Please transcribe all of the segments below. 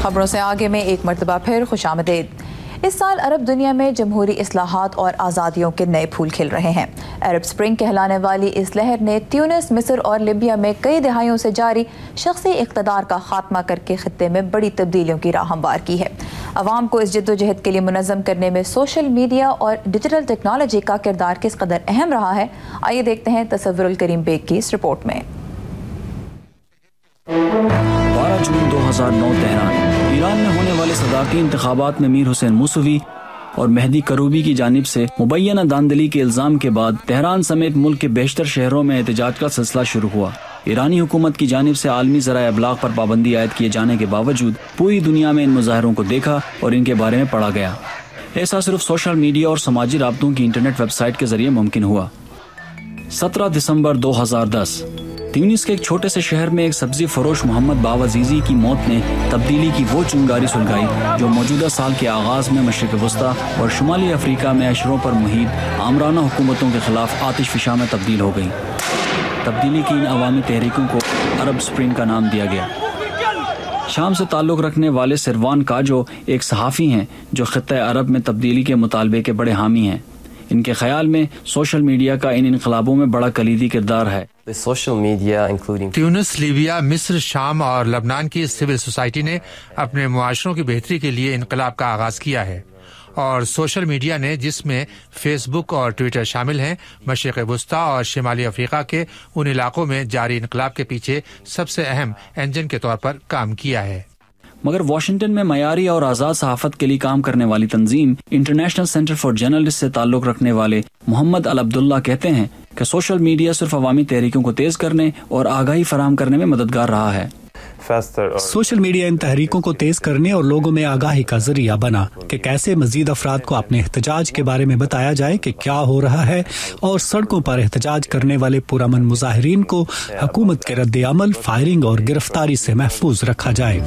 خبروں سے آگے میں ایک مرتبہ پھر خوش آمدید۔ اس سال عرب دنیا میں جمہوری اصلاحات اور آزادیوں کے نئے پھول کھل رہے ہیں۔ عرب سپرنگ کہلانے والی اس لہر نے تیونس، مصر اور لیبیا میں کئی دہائیوں سے جاری شخصی اقتدار کا خاتمہ کر کے خطے میں بڑی تبدیلیوں کی راہ ہموار کی ہے۔ عوام کو اس جدوجہد کے لیے منظم کرنے میں سوشل میڈیا اور ڈیجیٹل ٹیکنالوجی کا کردار کس قدر اہم رہا ہے، آئیے دیکھتے ہیں تصور الکریم بیگ کی اس رپورٹ میں۔ 12 جون 2009 تہران۔ ایران میں ہونے والے صدارتی انتخابات میں میر حسین موسوی اور مہدی کروبی کی جانب سے مبینہ داندلی کے الزام کے بعد تہران سمیت ملک کے بیشتر شہروں میں احتجاج کا سلسلہ شروع ہوا۔ ایرانی حکومت کی جانب سے عالمی ذرائع ابلاغ پر پابندی عائد کیے جانے کے باوجود پوری دنیا میں ان مظاہروں کو دیکھا اور ان کے بارے میں پڑھا گیا۔ ایسا صرف سوشل میڈیا اور سماجی رابطوں کی انٹرنیٹ ویب سائٹ کے ذریعے ممکن ہوا۔ 17 دسمبر 2010 تیونس کے ایک چھوٹے سے شہر میں ایک سبزی فروش محمد باوعزیزی کی موت نے تبدیلی کی وہ چنگاری سلگائی جو موجودہ سال کے آغاز میں مشرق وسطی اور شمالی افریقہ میں اشروں پر محیط آمرانہ حکومتوں کے خلاف آتش فشاں میں تبدیل ہو گئی۔ تبدیلی کی ان عوامی تحریکوں کو عرب سپرنگ کا نام دیا گیا۔ شام سے تعلق رکھنے والے سروان کاجو ایک صحافی ہیں جو خطہ عرب میں تبدیلی کے مطالبے کے بڑے حامی ہیں۔ ان کے خیال میں سوشل میڈیا کا ان انقلابوں میں بڑا کلیدی کردار ہے۔ تیونس، لیبیا، مصر، شام اور لبنان کی سول سوسائٹی نے اپنے معاشروں کی بہتری کے لیے انقلاب کا آغاز کیا ہے، اور سوشل میڈیا نے، جس میں فیس بک اور ٹویٹر شامل ہیں، مشرق وسطی اور شمالی افریقہ کے ان علاقوں میں جاری انقلاب کے پیچھے سب سے اہم انجن کے طور پر کام کیا ہے۔ مگر واشنگٹن میں معیاری اور آزاد صحافت کے لیے کام کرنے والی تنظیم انٹرنیشنل سینٹر فار جرنلسٹ سے تعلق رکھنے والے محمد العبداللہ کہتے ہیں کہ سوشل میڈیا صرف عوامی تحریکوں کو تیز کرنے اور آگاہی فراہم کرنے میں مددگار رہا ہے۔ سوشل میڈیا ان تحریکوں کو تیز کرنے اور لوگوں میں آگاہی کا ذریعہ بنا کہ کیسے مزید افراد کو اپنے احتجاج کے بارے میں بتایا جائے کہ کیا ہو رہا ہے، اور سڑکوں پر احتجاج کرنے والے پرامن مظاہرین کو حکومت کے رد عمل، فائرنگ اور گرفتاری سے محفوظ رکھا جائے۔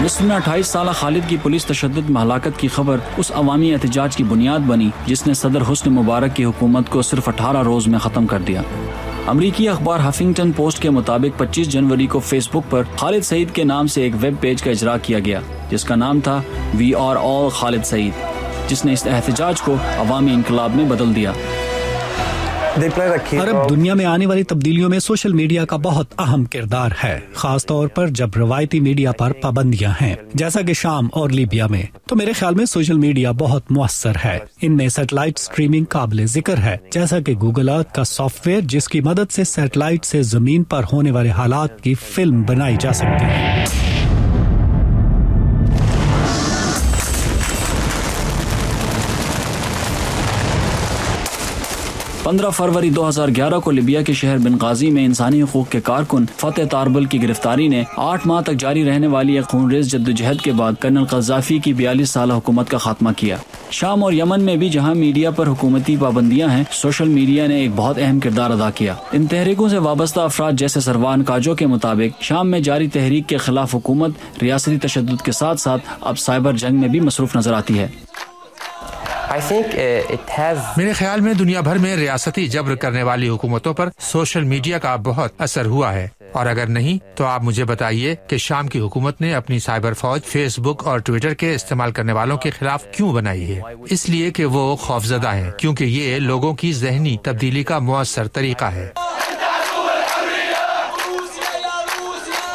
مصر میں 28 سالہ خالد کی پولیس تشدد میں ہلاکت کی خبر اس عوامی احتجاج کی بنیاد بنی جس نے صدر حسنی مبارک کی حکومت کو صرف 18 روز میں ختم کر دیا۔ امریکی اخبار ہفنگٹن پوسٹ کے مطابق 25 جنوری کو فیس بک پر خالد سعید کے نام سے ایک ویب پیج کا اجرا کیا گیا جس کا نام تھا وی آر آل خالد سعید، جس نے اس احتجاج کو عوامی انقلاب میں بدل دیا۔ عرب دنیا میں آنے والی تبدیلیوں میں سوشل میڈیا کا بہت اہم کردار ہے، خاص طور پر جب روایتی میڈیا پر پابندیاں ہیں جیسا کہ شام اور لیبیا میں۔ تو میرے خیال میں سوشل میڈیا بہت مؤثر ہے۔ ان میں سیٹلائٹ سٹریمنگ قابل ذکر ہے، جیسا کہ گوگل ارتھ کا سافٹ ویئر جس کی مدد سے سیٹلائٹ سے زمین پر ہونے والے حالات کی فلم بنائی جا سکتی ہے۔ 15 فروری 2011 کو لیبیا کے شہر بنغازی میں انسانی حقوق کے کارکن فتح تاربل کی گرفتاری نے 8 ماہ تک جاری رہنے والی ایک خونریز جدوجہد کے بعد کرنل قذافی کی 42 سالہ حکومت کا خاتمہ کیا۔ شام اور یمن میں بھی جہاں میڈیا پر حکومتی پابندیاں ہیں، سوشل میڈیا نے ایک بہت اہم کردار ادا کیا۔ ان تحریکوں سے وابستہ افراد جیسے سروان کاجو کے مطابق شام میں جاری تحریک کے خلاف حکومت ریاستی تشدد کے ساتھ ساتھ اب سائبر جنگ میں بھی مصروف نظر آتی ہے۔ میرے خیال میں دنیا بھر میں ریاستی جبر کرنے والی حکومتوں پر سوشل میڈیا کا بہت اثر ہوا ہے، اور اگر نہیں تو آپ مجھے بتائیے کہ شام کی حکومت نے اپنی سائبر فوج فیس بک اور ٹویٹر کے استعمال کرنے والوں کے خلاف کیوں بنائی ہے؟ اس لیے کہ وہ خوفزدہ ہیں، کیونکہ یہ لوگوں کی ذہنی تبدیلی کا مؤثر طریقہ ہے۔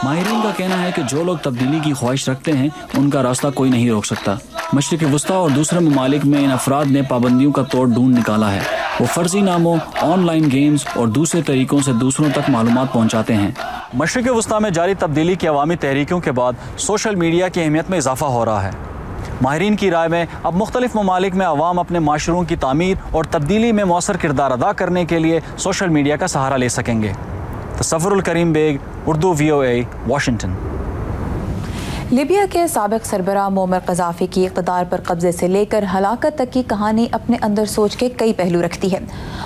ماہرین کا کہنا ہے کہ جو لوگ تبدیلی کی خواہش رکھتے ہیں ان کا راستہ کوئی نہیں روک سکتا۔ مشرق وسطی اور دوسرے ممالک میں ان افراد نے پابندیوں کا توڑ ڈھونڈ نکالا ہے۔ وہ فرضی ناموں، آن لائن گیمز اور دوسرے طریقوں سے دوسروں تک معلومات پہنچاتے ہیں۔ مشرق وسطی میں جاری تبدیلی کی عوامی تحریکوں کے بعد سوشل میڈیا کی اہمیت میں اضافہ ہو رہا ہے۔ ماہرین کی رائے میں اب مختلف ممالک میں عوام اپنے معاشروں کی تعمیر اور تبدیلی میں مؤثر کردار ادا کرنے کے لیے سوشل میڈیا کا سہارا لے سکیں گے۔ Tasawwur ul-Karim Baig, Urdu VOA، Washington. Libya کے سابق سربراہ معمر قذافی کی اقتدار پر قبضے سے لے کر ہلاکت تک کی کہانی اپنے اندر سوچ کے کئی پہلو رکھتی ہے۔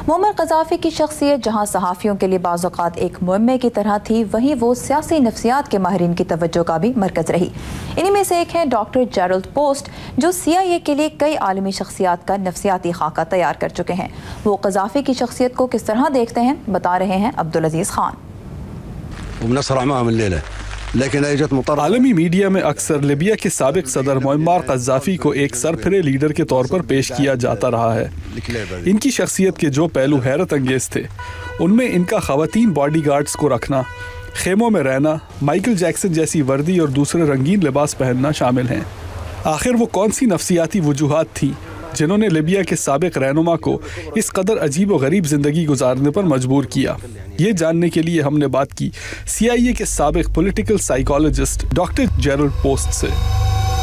معمر قذافی کی شخصیت جہاں صحافیوں کے لیے بعض اوقات ایک معمے کی طرح تھی، وہیں وہ سیاسی نفسیات کے ماہرین کی توجہ کا بھی مرکز رہی۔ انہی میں سے ایک ہے ڈاکٹر جیرلڈ پوسٹ، جو CIA کے لیے کئی عالمی شخصیات کا نفسیاتی خاکہ تیار کر چکے ہیں۔ وہ قذافی کی شخصیت کو کس طرح دیکھتے ہیں، بتا رہے ہیں عبدالعزیز خان۔ وبنصر معهم الليلة لیکن ایجت مطر. عالمی میڈیا میں اکثر لیبیا کے سابق صدر معمر قذافی کو ایک سرپھرے لیڈر کے طور پر پیش کیا جاتا رہا ہے. ان کی شخصیت کے جو پہلو حیرت انگیز تھے ان میں ان کا خواتین باڈی گارڈز کو رکھنا، خیموں میں رہنا، مائیکل جیکسن جیسی وردی اور دوسرے رنگین لباس پہننا شامل ہیں. آخر وہ کون سی نفسیاتی وجوہات تھیں جنہوں نے لیبیا کے سابق رہنما کو اس قدر عجیب و غریب زندگی گزارنے پر مجبور کیا؟ یہ جاننے کے لیے ہم نے بات کی CIA کے سابق پولیٹیکل سائیکالوجسٹ ڈاکٹر جیرلڈ پوسٹ سے.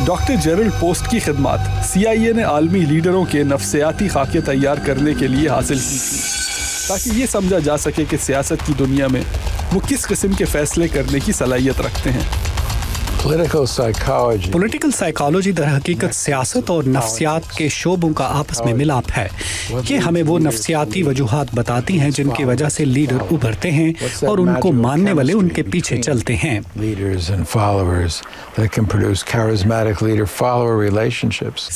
ڈاکٹر جیرلڈ پوسٹ کی خدمات CIA نے عالمی لیڈروں کے نفسیاتی خاکے تیار کرنے کے لیے حاصل کی تھی تاکہ یہ سمجھا جا سکے کہ سیاست کی دنیا میں وہ کس قسم کے فیصلے کرنے کی صلاحیت رکھتے ہیں. پولیٹیکل سائیکالوجی در حقیقت سیاست اور نفسیات کے شعبوں کا آپس میں ملاپ ہے. یہ ہمیں وہ نفسیاتی وجوہات بتاتی ہیں جن کی وجہ سے لیڈر ابھرتے ہیں اور ان کو ماننے والے ان کے پیچھے چلتے ہیں.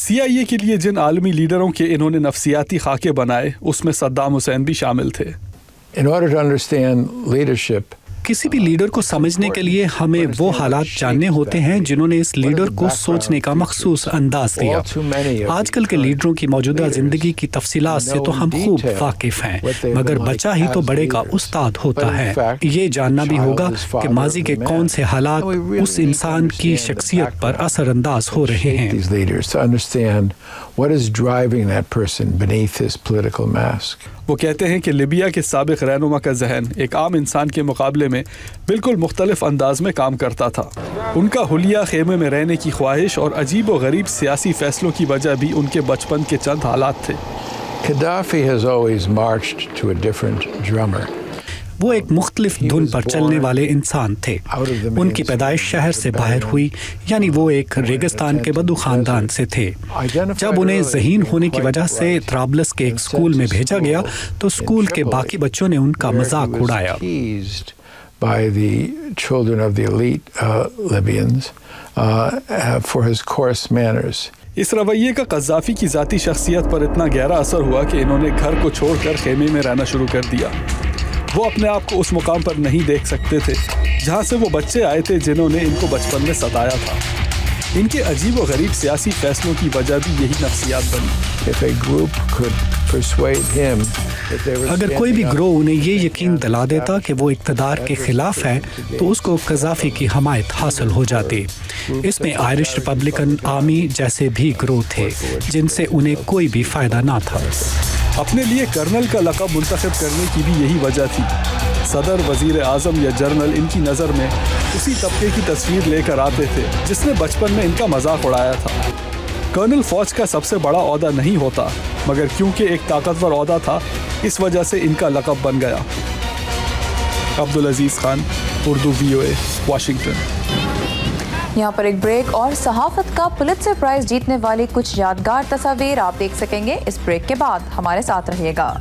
CIA کے لیے جن عالمی لیڈروں کے انہوں نے نفسیاتی خاکے بنائے اس میں صدام حسین بھی شامل تھے. کسی بھی لیڈر کو سمجھنے کے لیے ہمیں وہ حالات جاننے ہوتے ہیں جنہوں نے اس لیڈر کو سوچنے کا مخصوص انداز دیا. آج کل کے لیڈروں کی موجودہ زندگی کی تفصیلات سے تو ہم خوب واقف ہیں، مگر بچہ ہی تو بڑے کا استاد ہوتا ہے. یہ جاننا بھی ہوگا کہ ماضی کے کون سے حالات اس انسان کی شخصیت پر اثر انداز ہو رہے ہیں. وہ کہتے ہیں کہ لیبیا کے سابق رہنما کا ذہن ایک عام انسان کے مقابلے میں بالکل مختلف انداز میں کام کرتا تھا. ان کا حلیہ خیمے میں رہنے کی خواہش اور عجیب و غریب سیاسی فیصلوں کی وجہ بھی ان کے بچپن کے چند حالات تھے. وہ ایک مختلف دھن پر چلنے والے انسان تھے. ان کی پیدائش شہر سے باہر ہوئی، یعنی وہ ایک ریگستان کے بدو خاندان سے تھے. جب انہیں ذہین ہونے کی وجہ سے طرابلس کے ایک اسکول میں بھیجا گیا تو اسکول کے باقی بچوں نے ان کا مذاق اڑایا. اس رویے کا قذافی کی ذاتی شخصیت پر اتنا گہرا اثر ہوا کہ انہوں نے گھر کو چھوڑ کر خیمے میں رہنا شروع کر دیا. وہ اپنے آپ کو اس مقام پر نہیں دیکھ سکتے تھے جہاں سے وہ بچے آئے تھے جنہوں نے ان کو بچپن میں ستایا تھا. ان کے عجیب و غریب سیاسی فیصلوں کی وجہ بھی یہی نفسیات بنی. اگر کوئی بھی گروہ انہیں یہ یقین دلا دیتا کہ وہ اقتدار کے خلاف ہے تو اس کو قذافی کی حمایت حاصل ہو جاتی. اس میں آئرش ریپبلکن آرمی جیسے بھی گروہ تھے جن سے انہیں کوئی بھی فائدہ نہ تھا. اپنے لیے کرنل کا لقب منتخب کرنے کی بھی یہی وجہ تھی. صدر، وزیر اعظم یا جنرل ان کی نظر میں اسی طبقے کی تصویر لے کر آتے تھے جس نے بچپن میں ان کا مذاق اڑایا تھا. کرنل فوج کا سب سے بڑا عہدہ نہیں ہوتا، مگر کیونکہ ایک طاقتور عہدہ تھا اس وجہ سے ان کا لقب بن گیا. Abdul Aziz Khan, Urdu VOA، Washington. یہاں پر ایک بریک اور صحافت کا پولیٹزر پرائز جیتنے والی کچھ یادگار تصاویر آپ دیکھ سکیں گے. اس بریک کے بعد ہمارے ساتھ رہیے گا.